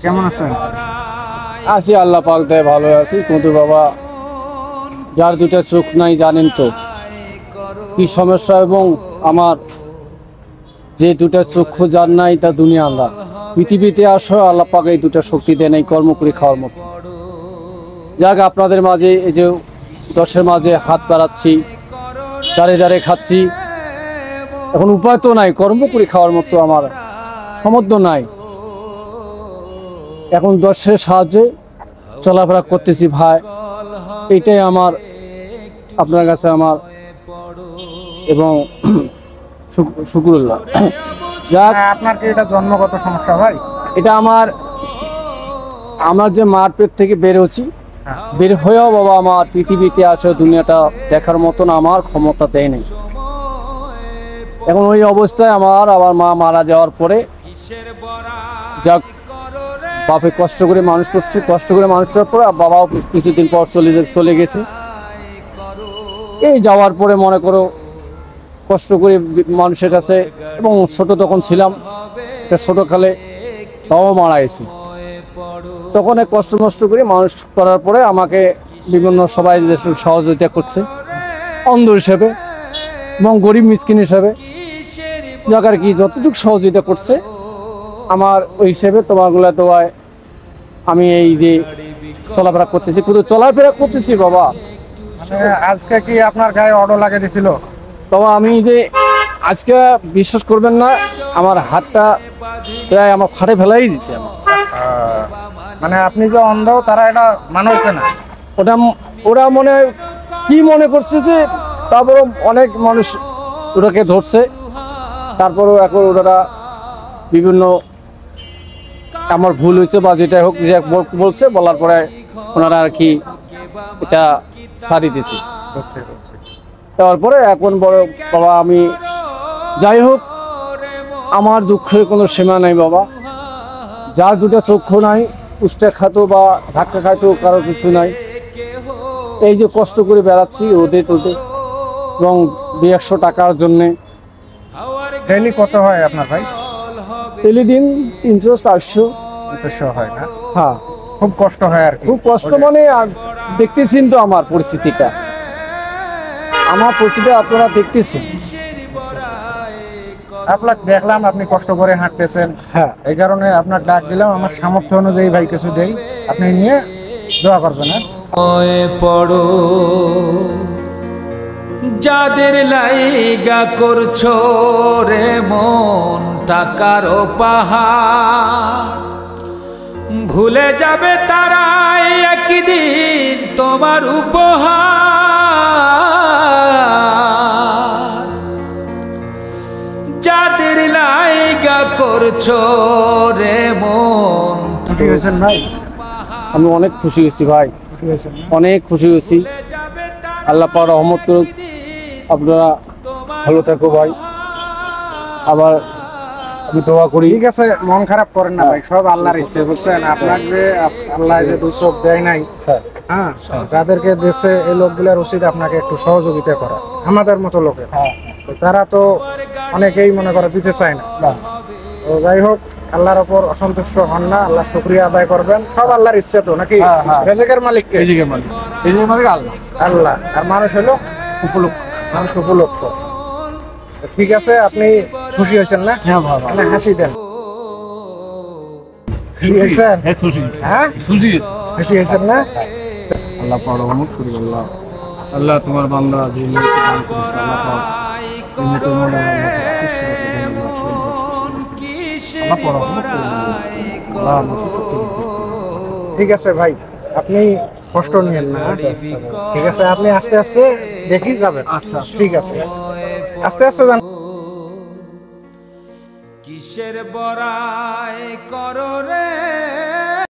কেমন আছেন? আছি, আল্লাহ পাক দয়ায় ভালো আছি। কিন্তু বাবা, যার দুটা চোখ নাই জানেন তো কি সমস্যা। এবং আমার যে দুটা চক্ষু যার নাই তা দুনিয়া আল্লাহ। পৃথিবীতে আসো, আল্লাহ পাক এই দুটা শক্তি দেয় নাই কর্ম করে খাওয়ার মতো। যাক, আপনাদের মাঝে এই যে দশের মাঝে হাত বাড়াচ্ছি, দাঁড়িয়ে দাঁড়িয়ে খাচ্ছি। এখন উপায় তো নাই, কর্ম করে খাওয়ার মতো আমার সামর্থ্য নাই। এখন দশের সাহায্যে চলাফেরা করতেছি ভাই। এইটাই আমার আপনার কাছে আমার এবং শুকরুল্লাহ। যাক, আপনার কি এটা জন্মগত সমস্যা ভাই? এটা আমার যে মার পেট থেকে বের হচ্ছি, বের হয়েও বাবা আমার পৃথিবীতে আসে দুনিয়াটা দেখার মতন আমার ক্ষমতা দেয় নাই। এখন ওই অবস্থায় আবার মা মারা যাওয়ার পরে যাক, বাপে কষ্ট করে মানুষ করছে, কষ্ট করে মানুষ করার পরে বাবাও কিছুদিন পর চলে গেছে। এই যাওয়ার পরে মনে করো কষ্ট করে মানুষের কাছে, এবং ছোট তখন ছিলাম, ছোটকালে বাবা মারা গেছে। তখন কষ্ট নষ্ট করে মানুষ করার পরে আমাকে বিভিন্ন সবাই দেশের সহযোগিতা করছে, অন্ধ হিসেবে এবং গরিব মিসকিন হিসেবে। যাক আর কি, যতটুকু সহযোগিতা করছে আমার ওই হিসেবে তোমারগুলা দোয়ায় আমি এই যে চলাফেরা করতেছি, কিন্তু চলাফেরা করতেছি বাবা। মানে আজকে কি আপনার গায়ে অটো লাগে দিছিল? বাবা আমি যে আজকে বিশ্বাস করবেন না, আমার হাতটা প্রায় আমার ফাটে ফেলাই দিচ্ছে আমার। মানে আপনি যে অন্ধ তারা এটা মানছে না? ওরা কি মনে করছে যে, তারপরও অনেক মানুষ ওটাকে ধরছে। তারপরেও এখন ওরা বিভিন্ন আমার ভুল হয়েছে বা যেটাই হোক যে বলছে, বলার পরে ওনারা আর কি এটা ছাড়ি দিয়েছে। তারপরে এখন বড় বাবা আমি যাই হোক, আমার দুঃখের কোনো সীমা নাই বাবা। যার দুটা চক্ষু নাই, উষ্টা খাতো বা ধাক্কা খাইতো কারো কিছু নাই। এই যে কষ্ট করে বেড়াচ্ছি রোদে টোদে, এবং 200 টাকার জন্যে। ডেইলি কত হয় আপনার ভাই? ডেইলি দিন 300-400 হয় না? হ্যাঁ, খুব কষ্ট হয় আর কি। খুব কষ্ট মানে দেখতেছেন তো আমার পরিস্থিতিটা, আপনারা দেখতেছেন। আপনার দেখলাম আপনি কষ্ট করে হাঁটতেছেন, হ্যাঁ, এই কারণে আপনার ডাক দিলাম। আমার সামর্থ্য অনুযায়ী ভাই কিছু দেই, আপনি নিয়ে দোয়া করবেন। পড়ো যাদের লাইগা করছো রে মন টাকার পাহাড়, ভুলে যাবে তারাই একদিন তোমার উপহার। যাদের লাইগা করছো রে মন। খুশি হয়েছেন ভাই? আমি অনেক খুশি হয়েছি ভাই, খুশি হয়েছেন? অনেক খুশি হয়েছি। আল্লাহ পাক রহমত করুক, আপনারা ভালো থাকো ভাই। আবার আমি দোয়া করি। ঠিক আছে, মন খারাপ করেন না ভাই, সব আল্লাহর ইচ্ছে বুঝছেন। আপনার যে আল্লাহ যে দুই চোখ দেয় নাই, হ্যাঁ, যাদেরকে দেশে এই লোকগুলোর উচিত আপনাকে একটু সহযোগিতা করা। আমাদের মতো লোকের তারা তো অনেকেই মনে করে দিতে চায় না। তো যাই হোক, আল্লাহর ওপর অসন্তুষ্ট হন না, আল্লাহ শুকরিয়া আদায় করবেন। সব আল্লাহর ইচ্ছে তো নাকি? রিজিকের মালিক কে? রিজিকের মালিক আল্লাহ। আল্লাহ। আর মানুষ হলো উপলক্ষ, মানুষ উপলক্ষ। ঠিক আছে, আপনি খুশি হয়েছেন না? হ্যাঁ বাবা, হাসি দেন। খুশি হয়েছেন? হ্যাঁ, খুশি হয়েছি। খুশি হয়েছেন না? আল্লাহ পাক রহমত করুক। আল্লাহ তোমার বান্দা যে নিয়ত দান করেছে, আল্লাহ পাক ঠিক আছে ভাই, আপনি কষ্ট নিয়েন না। ঠিক আছে, আপনি আস্তে আস্তে দেখি যাবেন। আচ্ছা, ঠিক আছে, আস্তে আস্তে যান। কিসের বড়াই করো রে